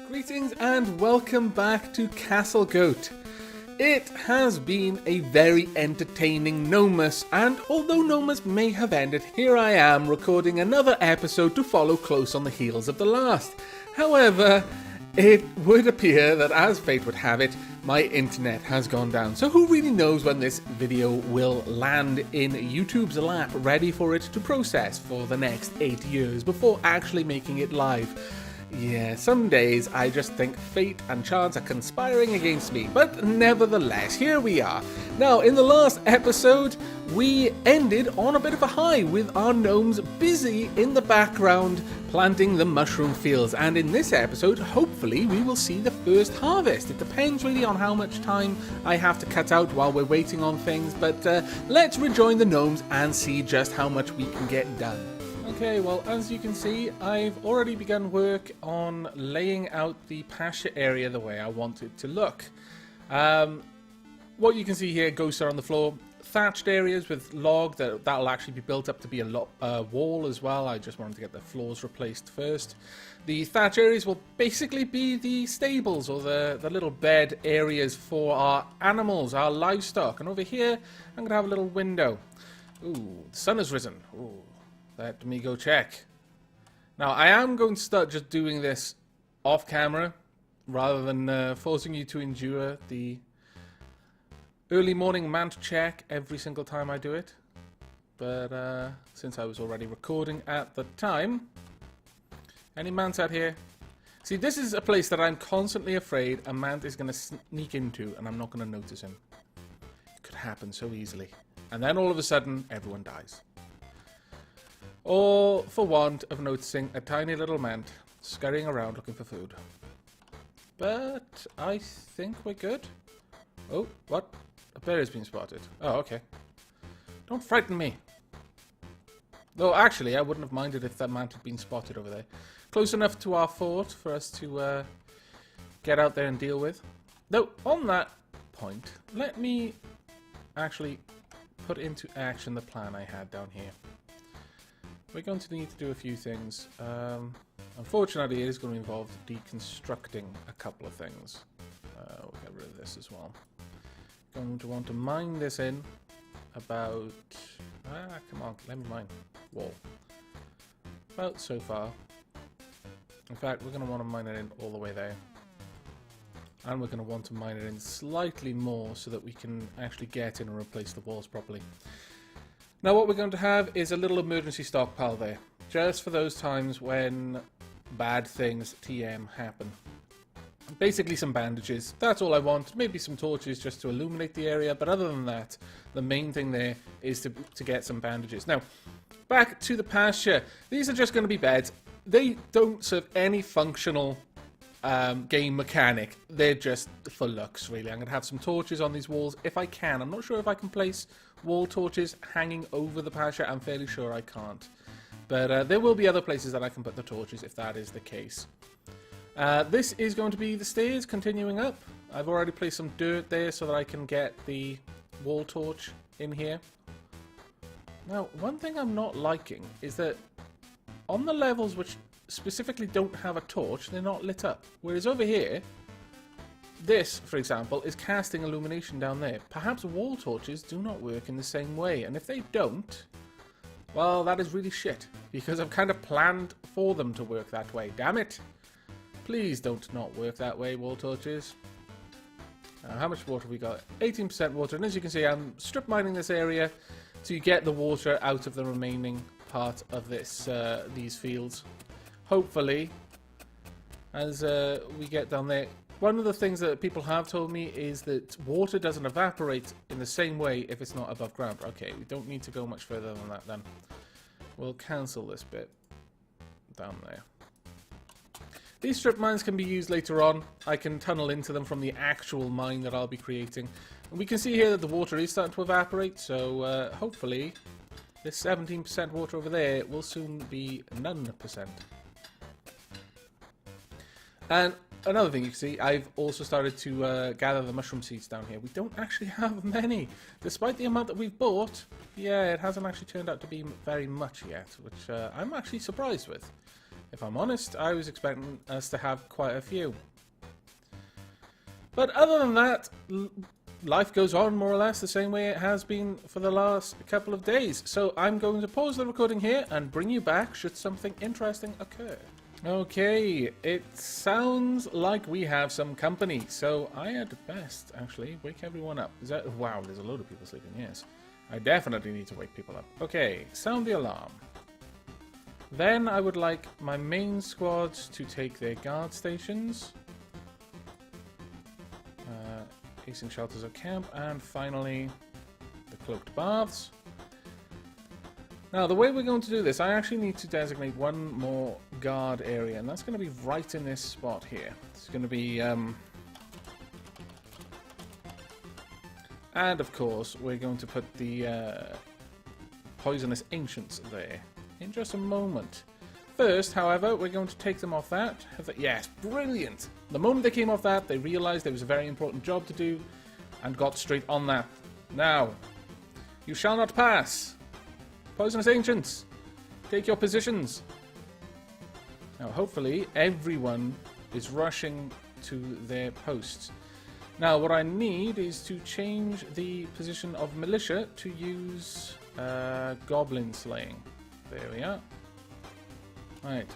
Greetings and welcome back to Castlegoat. It has been a very entertaining Nomus, and although Nomus may have ended, here I am recording another episode to follow close on the heels of the last. However, it would appear that, as fate would have it, my internet has gone down. So who really knows when this video will land in YouTube's lap, ready for it to process for the next 8 years before actually making it live. Yeah, some days I just think fate and chance are conspiring against me, but nevertheless, here we are. Now, in the last episode, we ended on a bit of a high with our gnomes busy in the background planting the mushroom fields, and in this episode, hopefully, we will see the first harvest. It depends really on how much time I have to cut out while we're waiting on things, but let's rejoin the gnomes and see just how much we can get done. Okay, well, as you can see, I've already begun work on laying out the pasture area the way I want it to look. What you can see here, ghosts are on the floor, thatched areas with log, that'll actually be built up to be a wall as well. I just wanted to get the floors replaced first. The thatch areas will basically be the stables or the little bed areas for our animals, our livestock. And over here, I'm going to have a little window. Ooh, the sun has risen. Ooh. Let me go check. Now, I am going to start just doing this off camera rather than forcing you to endure the early morning mant check every single time I do it. But since I was already recording at the time, any mants out here? See, this is a place that I'm constantly afraid a mant is going to sneak into and I'm not going to notice him. It could happen so easily. And then all of a sudden, everyone dies. Or for want of noticing a tiny little mant scurrying around looking for food. But I think we're good. Oh, what? A bear has been spotted. Oh, okay. Don't frighten me. Though, actually, I wouldn't have minded if that mant had been spotted over there. Close enough to our fort for us to get out there and deal with. Though, on that point, let me actually put into action the plan I had down here. We're going to need to do a few things. Unfortunately, it is going to involve deconstructing a couple of things. We'll get rid of this as well. Going to want to mine this in about... come on, let me mine. Wall. About so far. In fact, we're going to want to mine it in all the way there. And we're going to want to mine it in slightly more so that we can actually get in and replace the walls properly. Now what we're going to have is a little emergency stockpile there, just for those times when bad things TM happen. Basically some bandages, that's all I want, maybe some torches just to illuminate the area, but other than that, the main thing there is to get some bandages. Now, back to the pasture. These are just going to be beds. They don't serve any functional game mechanic. They're just for looks, really. I'm going to have some torches on these walls if I can. I'm not sure if I can place wall torches hanging over the pasture. I'm fairly sure I can't. But there will be other places that I can put the torches if that is the case. This is going to be the stairs continuing up. I've already placed some dirt there so that I can get the wall torch in here. Now, one thing I'm not liking is that on the levels which specifically don't have a torch, they're not lit up. Whereas over here, this, for example, is casting illumination down there. Perhaps wall torches do not work in the same way, and if they don't, well, that is really shit, because I've kind of planned for them to work that way. Damn it! Please don't not work that way, wall torches. How much water have we got? 18% water, and as you can see, I'm strip mining this area to get the water out of the remaining part of this these fields. Hopefully, as we get down there. One of the things that people have told me is that water doesn't evaporate in the same way if it's not above ground. Okay, we don't need to go much further than that then. We'll cancel this bit down there. These strip mines can be used later on. I can tunnel into them from the actual mine that I'll be creating. And we can see here that the water is starting to evaporate, so hopefully this 17% water over there will soon be none percent. And another thing you can see, I've also started to gather the mushroom seeds down here. We don't actually have many. Despite the amount that we've bought, yeah, it hasn't actually turned out to be very much yet, which I'm actually surprised with. If I'm honest, I was expecting us to have quite a few. But other than that, life goes on more or less the same way it has been for the last couple of days. So I'm going to pause the recording here and bring you back should something interesting occur. Okay, it sounds like we have some company. So I had best actually wake everyone up. Is that, wow, there's a load of people sleeping, yes. I definitely need to wake people up. Okay, sound the alarm. Then I would like my main squads to take their guard stations. Casing shelters of camp, and finally the cloaked baths. Now the way we're going to do this, I actually need to designate one more guard area, and that's going to be right in this spot here. It's going to be and of course we're going to put the poisonous ancients there in just a moment. First, however, we're going to take them off that. Yes, brilliant! The moment they came off that, they realised there was a very important job to do and got straight on that. Now, you shall not pass! Poisonous Ancients, take your positions! Now, hopefully, everyone is rushing to their posts. Now, what I need is to change the position of militia to use goblin slaying. There we are. Right.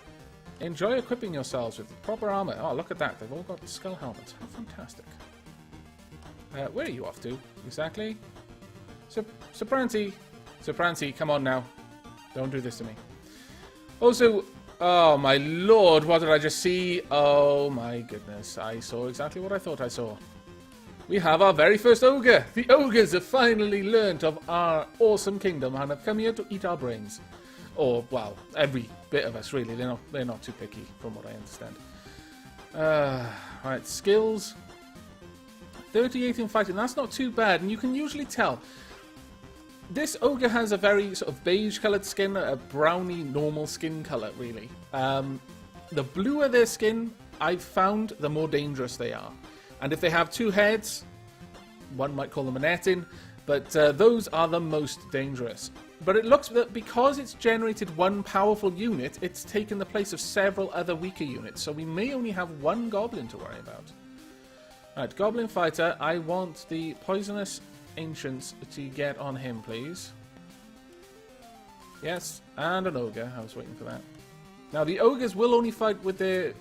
Enjoy equipping yourselves with proper armor. Oh, look at that. They've all got skull helmets. How fantastic. Where are you off to, exactly? Sopranti. Sopranti, come on now. Don't do this to me. Also, oh my lord, what did I just see? Oh my goodness. I saw exactly what I thought I saw. We have our very first ogre. The ogres have finally learnt of our awesome kingdom and have come here to eat our brains. Or, well, every bit of us, really. They're not too picky, from what I understand. Right, skills. 38 in fighting. That's not too bad, and you can usually tell. This ogre has a very sort of beige-coloured skin, a browny, normal skin colour, really. The bluer their skin, I've found, the more dangerous they are. And if they have two heads, one might call them an Etin, but those are the most dangerous. But it looks that because it's generated one powerful unit, it's taken the place of several other weaker units. So we may only have one goblin to worry about. Right, goblin fighter, I want the poisonous ancients to get on him, please. Yes, and an ogre. I was waiting for that. Now, the ogres will only fight with their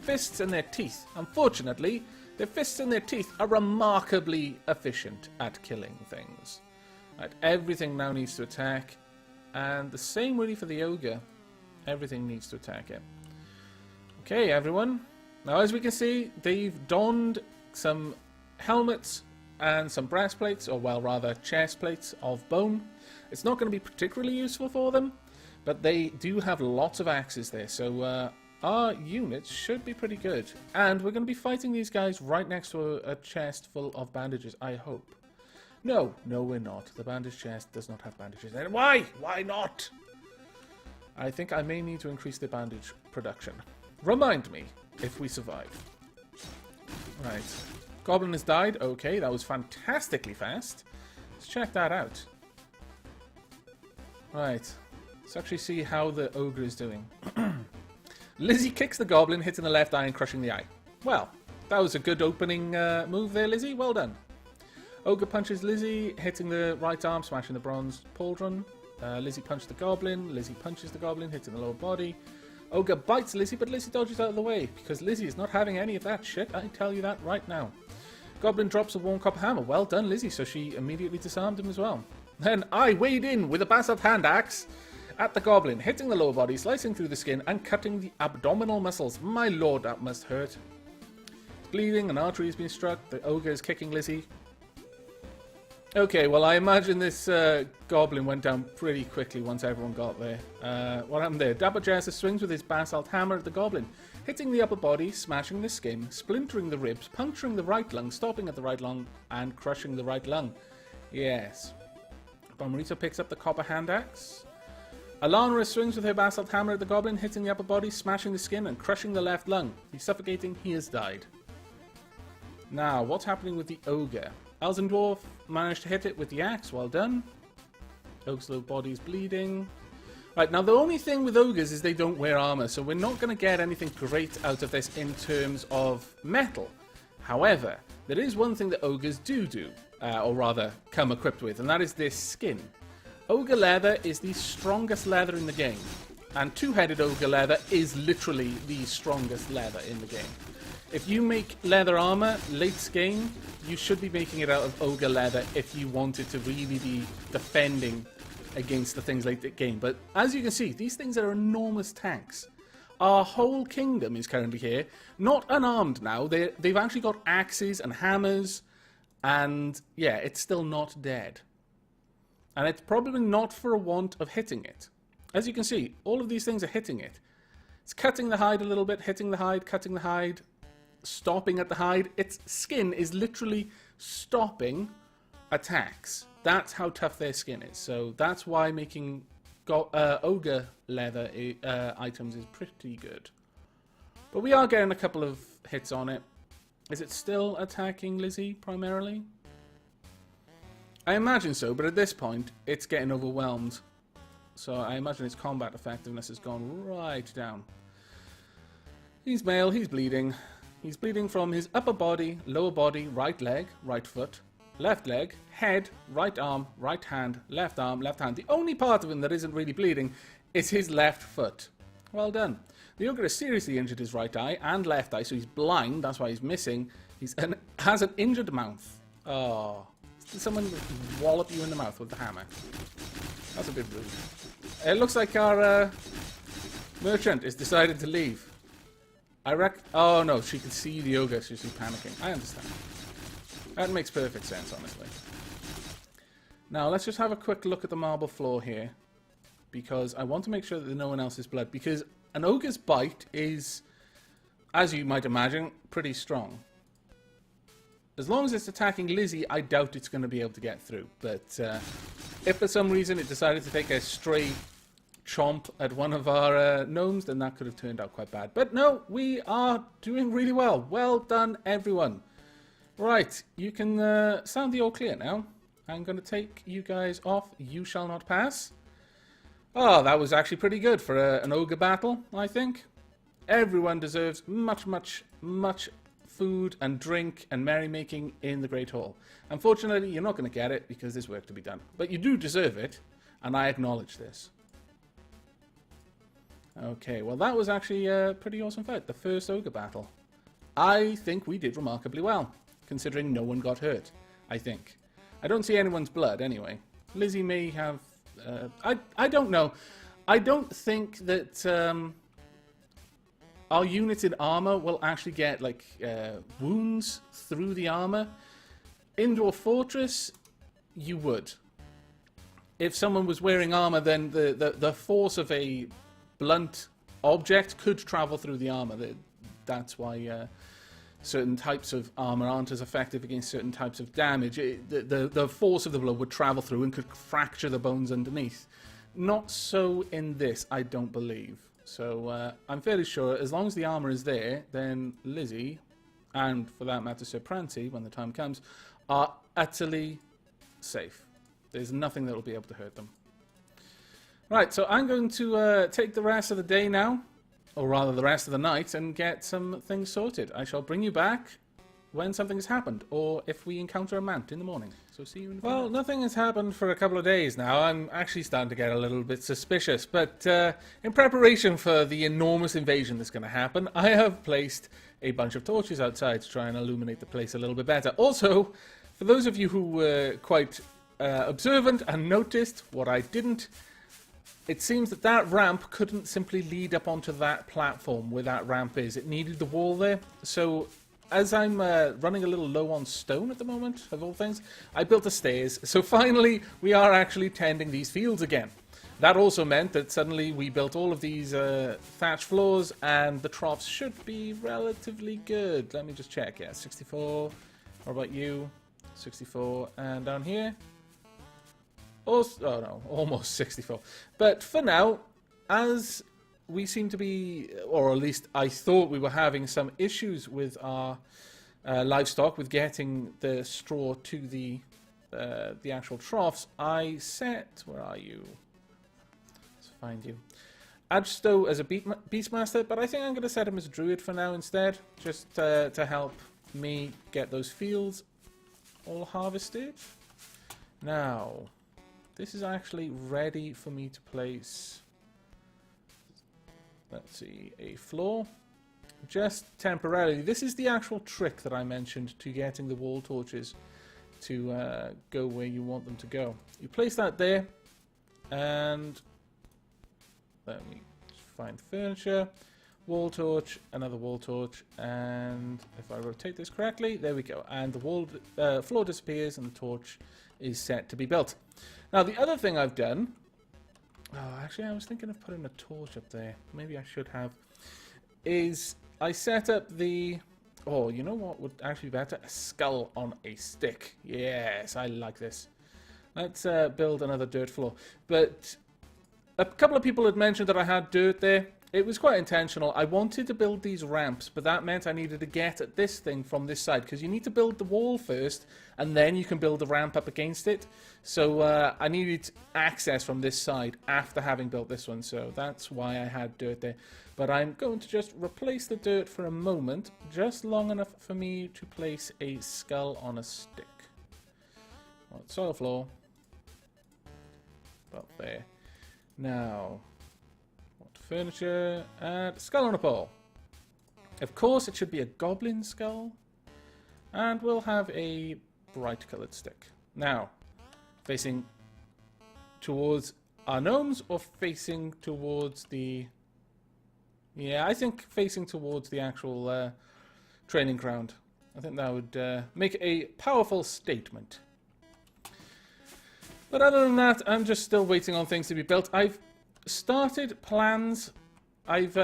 fists and their teeth. Unfortunately, their fists and their teeth are remarkably efficient at killing things. Right, everything now needs to attack, and the same really for the ogre. Everything needs to attack it. Okay, everyone. Now, as we can see, they've donned some helmets and some breastplates, or well, rather chest plates of bone. It's not going to be particularly useful for them, but they do have lots of axes there, so our units should be pretty good. And we're going to be fighting these guys right next to a chest full of bandages, I hope. No, we're not. The bandage chest does not have bandages in it. Why? Why not? I think I may need to increase the bandage production. Remind me if we survive. Right. Goblin has died. Okay, that was fantastically fast. Let's check that out. Right. Let's actually see how the ogre is doing. Lizzie kicks the goblin, hitting the left eye and crushing the eye. Well, that was a good opening move there, Lizzie. Well done. Ogre punches Lizzie, hitting the right arm, smashing the bronze pauldron. Lizzie punched the goblin. Lizzie punches the goblin, hitting the lower body. Ogre bites Lizzie, but Lizzie dodges out of the way, because Lizzie is not having any of that shit. I tell you that right now. Goblin drops a worn copper hammer. Well done, Lizzie, so she immediately disarmed him as well. Then I weighed in with a basalt hand axe at the goblin, hitting the lower body, slicing through the skin, and cutting the abdominal muscles. My lord, that must hurt. It's bleeding, an artery has been struck. The ogre is kicking Lizzie. Okay, well, I imagine this goblin went down pretty quickly once everyone got there. What happened there? Dapper Jester swings with his basalt hammer at the goblin, hitting the upper body, smashing the skin, splintering the ribs, puncturing the right lung, stopping at the right lung, and crushing the right lung. Yes. Bomarito picks up the copper hand axe. Alana swings with her basalt hammer at the goblin, hitting the upper body, smashing the skin, and crushing the left lung. He's suffocating. He has died. Now, what's happening with the ogre? Elzendorf managed to hit it with the axe. Well done. Ogre's low body's bleeding. Right, now the only thing with ogres is they don't wear armor, so we're not going to get anything great out of this in terms of metal. However, there is one thing that ogres do, or rather come equipped with, and that is this skin. Ogre leather is the strongest leather in the game, and two-headed ogre leather is literally the strongest leather in the game. If you make leather armor late game, you should be making it out of ogre leather if you wanted to really be defending against the things late game. But as you can see, these things are enormous tanks. Our whole kingdom is currently here, not unarmed now. They've actually got axes and hammers, and yeah, it's still not dead. And it's probably not for a want of hitting it. As you can see, all of these things are hitting it. It's cutting the hide a little bit, hitting the hide, cutting the hide, stopping at the hide. Its skin is literally stopping attacks. That's how tough their skin is. So that's why making ogre leather items is pretty good. But we are getting a couple of hits on it. Is it still attacking Lizzie primarily? I imagine so, but at this point, it's getting overwhelmed. So I imagine its combat effectiveness has gone right down. He's male, he's bleeding. He's bleeding from his upper body, lower body, right leg, right foot, left leg, head, right arm, right hand, left arm, left hand. The only part of him that isn't really bleeding is his left foot. Well done. The ogre has seriously injured his right eye and left eye, so he's blind. That's why he's missing. Has an injured mouth. Oh. Did someone wallop you in the mouth with the hammer? That's a bit rude. It looks like our merchant is decided to leave. Oh no, she can see the ogre, so she's panicking. I understand. That makes perfect sense, honestly. Now, let's just have a quick look at the marble floor here, because I want to make sure that no one else's blood, because an ogre's bite is, as you might imagine, pretty strong. As long as it's attacking Lizzie, I doubt it's going to be able to get through. But if for some reason it decided to take a stray chomp at one of our gnomes, then that could have turned out quite bad. But no, we are doing really well. Well done, everyone. Right, you can sound the all clear now. I'm going to take you guys off. You shall not pass. Oh, that was actually pretty good for an ogre battle, I think. Everyone deserves much, much, much food and drink and merrymaking in the Great Hall. Unfortunately, you're not going to get it because there's work to be done. But you do deserve it, and I acknowledge this. Okay, well that was actually a pretty awesome fight. The first ogre battle. I think we did remarkably well, considering no one got hurt, I think. I don't see anyone's blood anyway. Lizzie may have... I don't know. I don't think that... our units in armor will actually get, like, wounds through the armor. Indoor fortress, you would. If someone was wearing armor, then the force of a blunt object could travel through the armor. That's why certain types of armor aren't as effective against certain types of damage. The force of the blow would travel through and could fracture the bones underneath. Not so in this, I don't believe. So I'm fairly sure as long as the armor is there, then Lizzie, and for that matter Sir Prancy, when the time comes, are utterly safe. There's nothing that will be able to hurt them. Right, so I'm going to take the rest of the day now, or rather the rest of the night, and get some things sorted. I shall bring you back when something has happened, or if we encounter a mount in the morning. So see you in a few minutes. Nothing has happened for a couple of days now. I'm actually starting to get a little bit suspicious, but in preparation for the enormous invasion that's going to happen, I have placed a bunch of torches outside to try and illuminate the place a little bit better. Also, for those of you who were quite observant and noticed what I didn't, it seems that that ramp couldn't simply lead up onto that platform where that ramp is. It needed the wall there. So as I'm running a little low on stone at the moment, of all things, I built the stairs. So finally, we are actually tending these fields again. That also meant that suddenly we built all of these thatch floors, and the troughs should be relatively good. Let me just check. Yeah, 64. What about you? 64. And down here? Also, oh no, almost 64. But for now, as we seem to be, or at least I thought we were having some issues with our livestock, with getting the straw to the actual troughs, I set, where are you? find you. Adsto as a Beastmaster, but I think I'm going to set him as a Druid for now instead, just to help me get those fields all harvested. Now, this is actually ready for me to place, let's see, a floor. Just temporarily. This is the actual trick that I mentioned to getting the wall torches to go where you want them to go. You place that there, and let me find the furniture, wall torch, another wall torch, and if I rotate this correctly, there we go. And the floor disappears and the torch is set to be built. Now the other thing I've done, actually I was thinking of putting a torch up there, maybe I should have, is I set up the, you know what would actually be better? A skull on a stick. Yes, I like this. Let's build another dirt floor. But a couple of people had mentioned that I had dirt there. It was quite intentional. I wanted to build these ramps, but that meant I needed to get at this thing from this side, because you need to build the wall first, and then you can build the ramp up against it. So I needed access from this side after having built this one, so that's why I had dirt there. But I'm going to just replace the dirt for a moment, just long enough for me to place a skull on a stick. Soil floor. About there. Now, furniture, and skull on a pole. Of course, it should be a goblin skull, and we'll have a bright coloured stick. Now, facing towards our gnomes, or facing towards the... Yeah, I think facing towards the actual training ground. I think that would make a powerful statement. But other than that, I'm just still waiting on things to be built. I've started plans. I've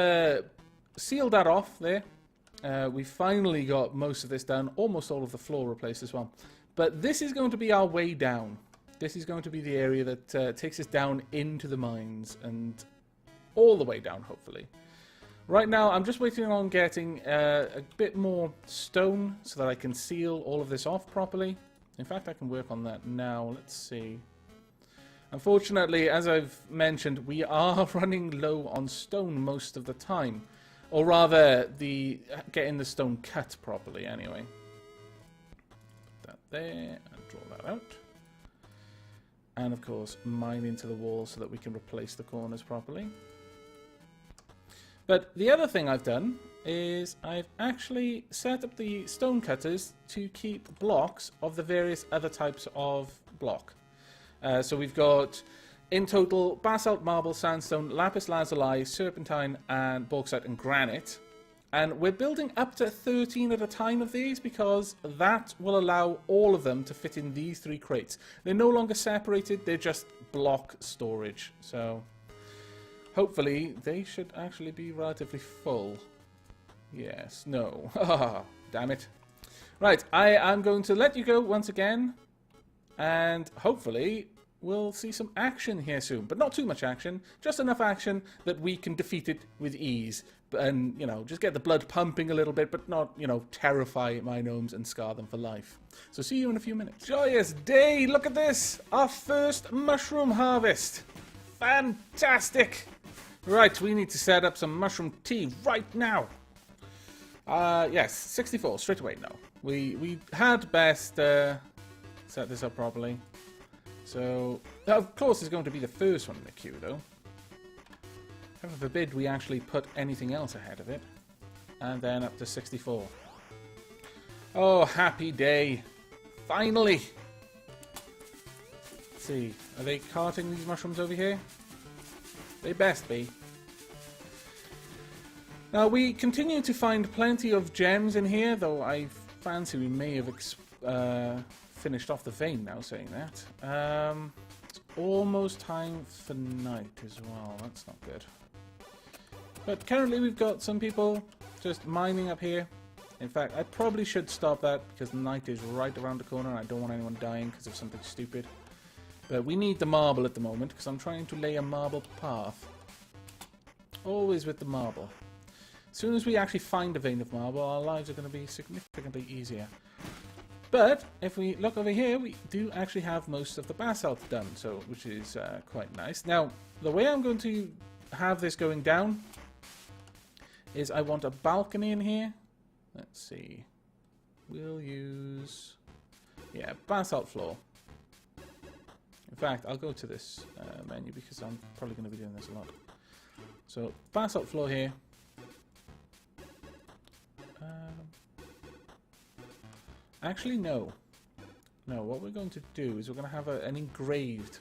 sealed that off there. We finally got most of this done. Almost all of the floor replaced as well. But this is going to be our way down. This is going to be the area that takes us down into the mines and all the way down, hopefully. Right now, I'm just waiting on getting a bit more stone so that I can seal all of this off properly. In fact, I can work on that now. Let's see. Unfortunately, as I've mentioned, we are running low on stone most of the time. Or rather, getting the stone cut properly, anyway. Put that there, and draw that out. And, of course, mine into the wall so that we can replace the corners properly. But the other thing I've done is I've actually set up the stone cutters to keep blocks of the various other types of block. So we've got, in total, basalt, marble, sandstone, lapis lazuli, serpentine, and bauxite and granite. And we're building up to 13 at a time of these because that will allow all of them to fit in these 3 crates. They're no longer separated, they're just block storage. So hopefully they should actually be relatively full. Yes, no. Damn it. Right, I am going to let you go once again. And hopefully we'll see some action here soon. But not too much action. Just enough action that we can defeat it with ease. And, you know, just get the blood pumping a little bit, but not, you know, terrify my gnomes and scar them for life. So see you in a few minutes. Joyous day! Look at this! Our first mushroom harvest! Fantastic! Right, we need to set up some mushroom tea right now. Yes, 64, straight away, no. We had best set this up properly. So, of course, it's going to be the first one in the queue, though. Heaven forbid we actually put anything else ahead of it. And then up to 64. Oh, happy day. Finally! Let's see, are they carting these mushrooms over here? They best be. Now, we continue to find plenty of gems in here, though I fancy we may have finished off the vein now, saying that. It's almost time for night as well. That's not good. But currently we've got some people just mining up here. In fact, I probably should stop that because night is right around the corner and I don't want anyone dying because of something stupid. But we need the marble at the moment because I'm trying to lay a marble path. Always with the marble. As soon as we actually find a vein of marble, our lives are going to be significantly easier. But if we look over here, we do actually have most of the basalt done, so which is quite nice. Now, the way I'm going to have this going down is I want a balcony in here. Let's see. We'll use, yeah, basalt floor. In fact, I'll go to this menu because I'm probably going to be doing this a lot. So, basalt floor here. Actually, no. No, what we're going to do is we're going to have an engraved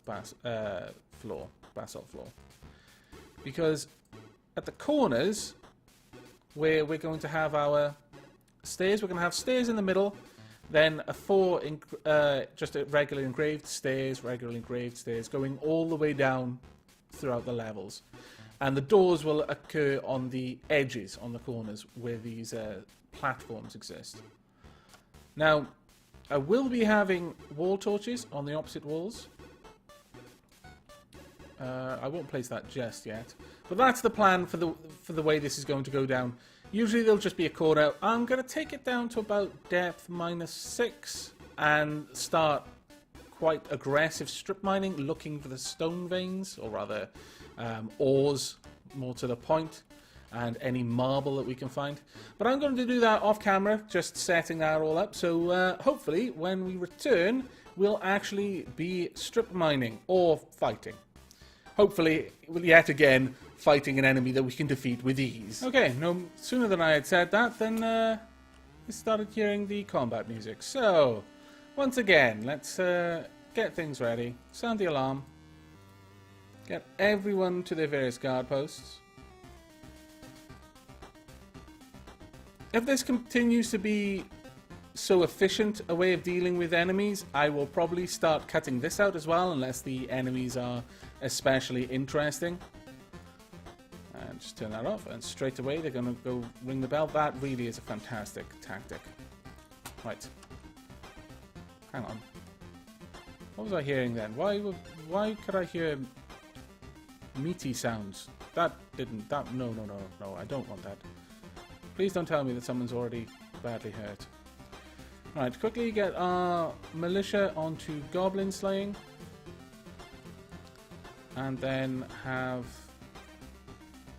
floor, basalt floor. Because at the corners, where we're going to have our stairs, we're going to have stairs in the middle, then just a regular engraved stairs, going all the way down throughout the levels. And the doors will occur on the edges, on the corners, where these platforms exist. Now, I will be having wall torches on the opposite walls. I won't place that just yet. But that's the plan for the way this is going to go down. Usually there'll just be a corner. I'm going to take it down to about depth -6 and start quite aggressive strip mining, looking for the stone veins, or rather ores, more to the point, and any marble that we can find. But I'm going to do that off camera, just setting that all up. So hopefully when we return, we'll actually be strip mining or fighting. Hopefully, yet again, fighting an enemy that we can defeat with ease. Okay, no sooner than I had said that, then we started hearing the combat music. So, once again, let's get things ready, sound the alarm, get everyone to their various guard posts. If this continues to be so efficient a way of dealing with enemies, I will probably start cutting this out as well, unless the enemies are especially interesting. And just turn that off, and straight away they're going to go ring the bell. That really is a fantastic tactic. Right. Hang on. What was I hearing then? Why could I hear meaty sounds? No, I don't want that. Please don't tell me that someone's already badly hurt. Right, quickly get our militia onto goblin slaying. And then have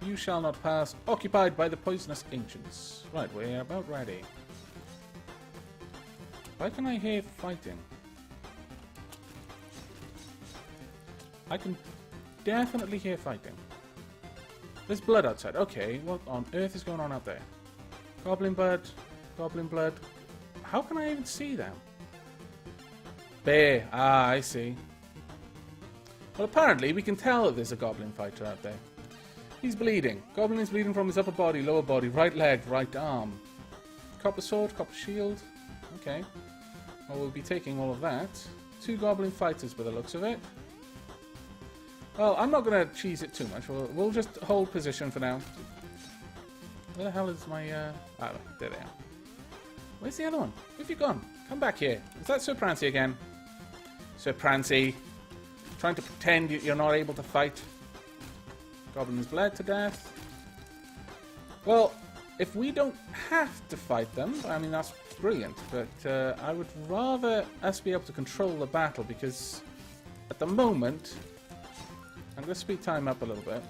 You Shall Not Pass occupied by the poisonous ancients. Right, we're about ready. Why can I hear fighting? I can definitely hear fighting. There's blood outside. Okay, what on earth is going on out there? Goblin blood. Goblin blood. How can I even see them? Bear. Ah, I see. Well, apparently we can tell that there's a goblin fighter out there. He's bleeding. Goblin is bleeding from his upper body, lower body, right leg, right arm. Copper sword, copper shield. Okay. Well, we'll be taking all of that. 2 goblin fighters by the looks of it. Well, I'm not going to cheese it too much. We'll just hold position for now. Where the hell is my... Ah, there they are. Where's the other one? Where have you gone? Come back here. Is that Sir Prancy again? Sir Prancy. Trying to pretend you're not able to fight. Goblin is bled to death. Well, if we don't have to fight them, I mean, that's brilliant. But I would rather us be able to control the battle, because at the moment... I'm going to speed time up a little bit.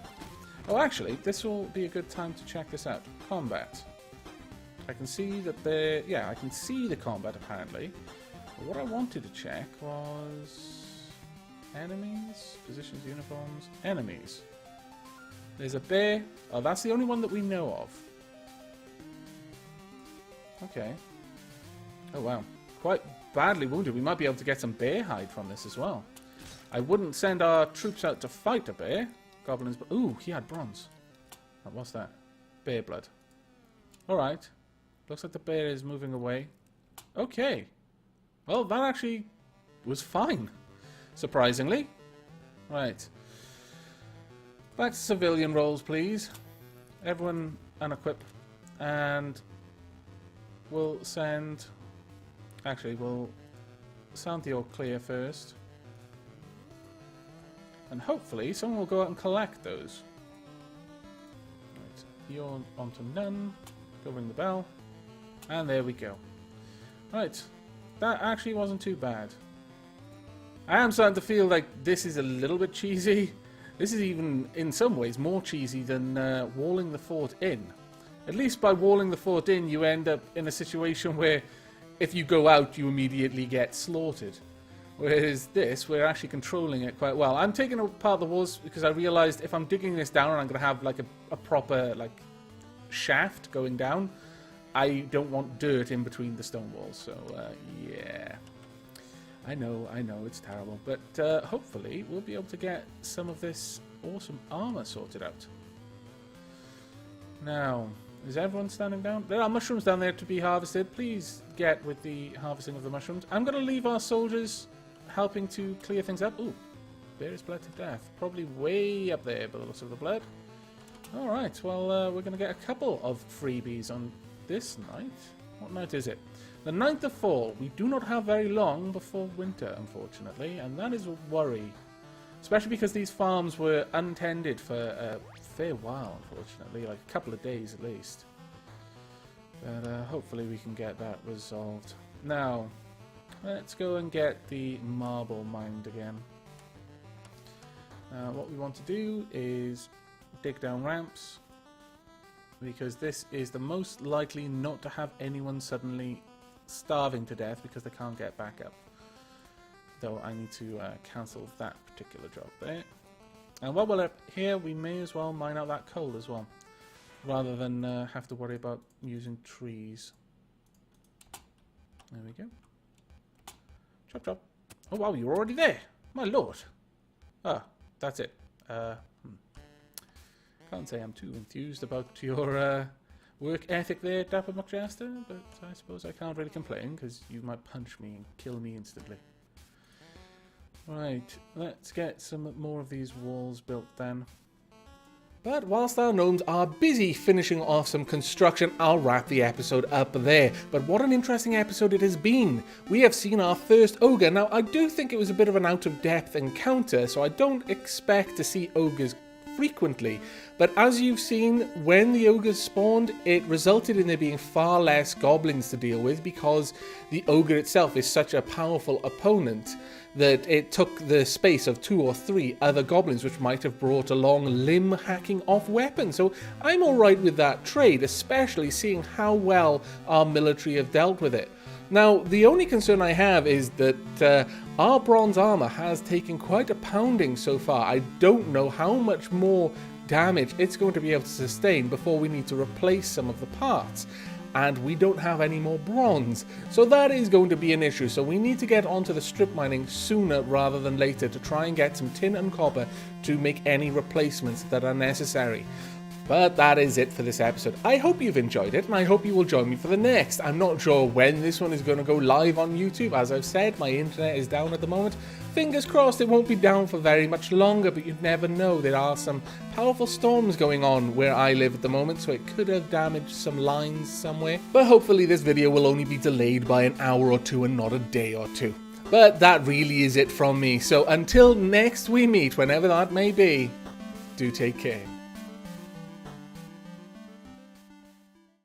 Oh, actually, this will be a good time to check this out. Combat. I can see that the... Yeah, I can see the combat, apparently. But what I wanted to check was... Enemies, positions, uniforms, enemies. There's a bear. Oh, that's the only one that we know of. Okay. Oh, wow. Quite badly wounded. We might be able to get some bear hide from this as well. I wouldn't send our troops out to fight a bear. Goblins... Ooh, he had bronze. What's that? Bear blood. Alright. Looks like the bear is moving away. Okay. Well, that actually was fine. Surprisingly. Right. Back to civilian roles, please. Everyone unequip. And we'll send... Actually, we'll sound the all clear first. And hopefully someone will go out and collect those. Right. You're onto none. Go ring the bell. And there we go. Right. That actually wasn't too bad. I am starting to feel like this is a little bit cheesy. This is even, in some ways, more cheesy than walling the fort in. At least by walling the fort in, you end up in a situation where if you go out, you immediately get slaughtered. Whereas this, we're actually controlling it quite well. I'm taking apart the walls because I realized if I'm digging this down and I'm going to have like a proper like shaft going down, I don't want dirt in between the stone walls. So, yeah. I know, it's terrible. But hopefully we'll be able to get some of this awesome armor sorted out. Now, is everyone standing down? There are mushrooms down there to be harvested. Please get with the harvesting of the mushrooms. I'm going to leave our soldiers helping to clear things up. Ooh, there is blood to death. Probably way up there by the looks of the blood. Alright, well, we're going to get a couple of freebies on this night. What night is it? The 9th of fall. We do not have very long before winter, unfortunately, and that is a worry. Especially because these farms were untended for a fair while, unfortunately, like a couple of days at least. But hopefully we can get that resolved. Now, let's go and get the marble mined again. What we want to do is dig down ramps, because this is the most likely not to have anyone suddenly starving to death because they can't get back up. Though I need to cancel that particular job there. And while we're up here, we may as well mine out that coal as well, rather than have to worry about using trees. There we go. Chop chop. Oh wow, you're already there. My lord. Ah, that's it. Can't say I'm too enthused about your work ethic there, Dapper McJaster, but I suppose I can't really complain, because you might punch me and kill me instantly. Right, let's get some more of these walls built then. But whilst our gnomes are busy finishing off some construction, I'll wrap the episode up there. But what an interesting episode it has been. We have seen our first ogre. Now, I do think it was a bit of an out-of-depth encounter, so I don't expect to see ogres frequently, but as you've seen, when the ogres spawned, it resulted in there being far less goblins to deal with, because the ogre itself is such a powerful opponent that it took the space of 2 or 3 other goblins, which might have brought along limb hacking off weapons. So I'm alright with that trade, especially seeing how well our military have dealt with it. Now, the only concern I have is that our bronze armor has taken quite a pounding so far. I don't know how much more damage it's going to be able to sustain before we need to replace some of the parts. And we don't have any more bronze. So that is going to be an issue. So we need to get onto the strip mining sooner rather than later to try and get some tin and copper to make any replacements that are necessary. But that is it for this episode. I hope you've enjoyed it, and I hope you will join me for the next. I'm not sure when this one is going to go live on YouTube. As I've said, my internet is down at the moment. Fingers crossed it won't be down for very much longer, but you never know. There are some powerful storms going on where I live at the moment, so it could have damaged some lines somewhere. But hopefully this video will only be delayed by an hour or two and not a day or two. But that really is it from me. So until next we meet, whenever that may be, do take care.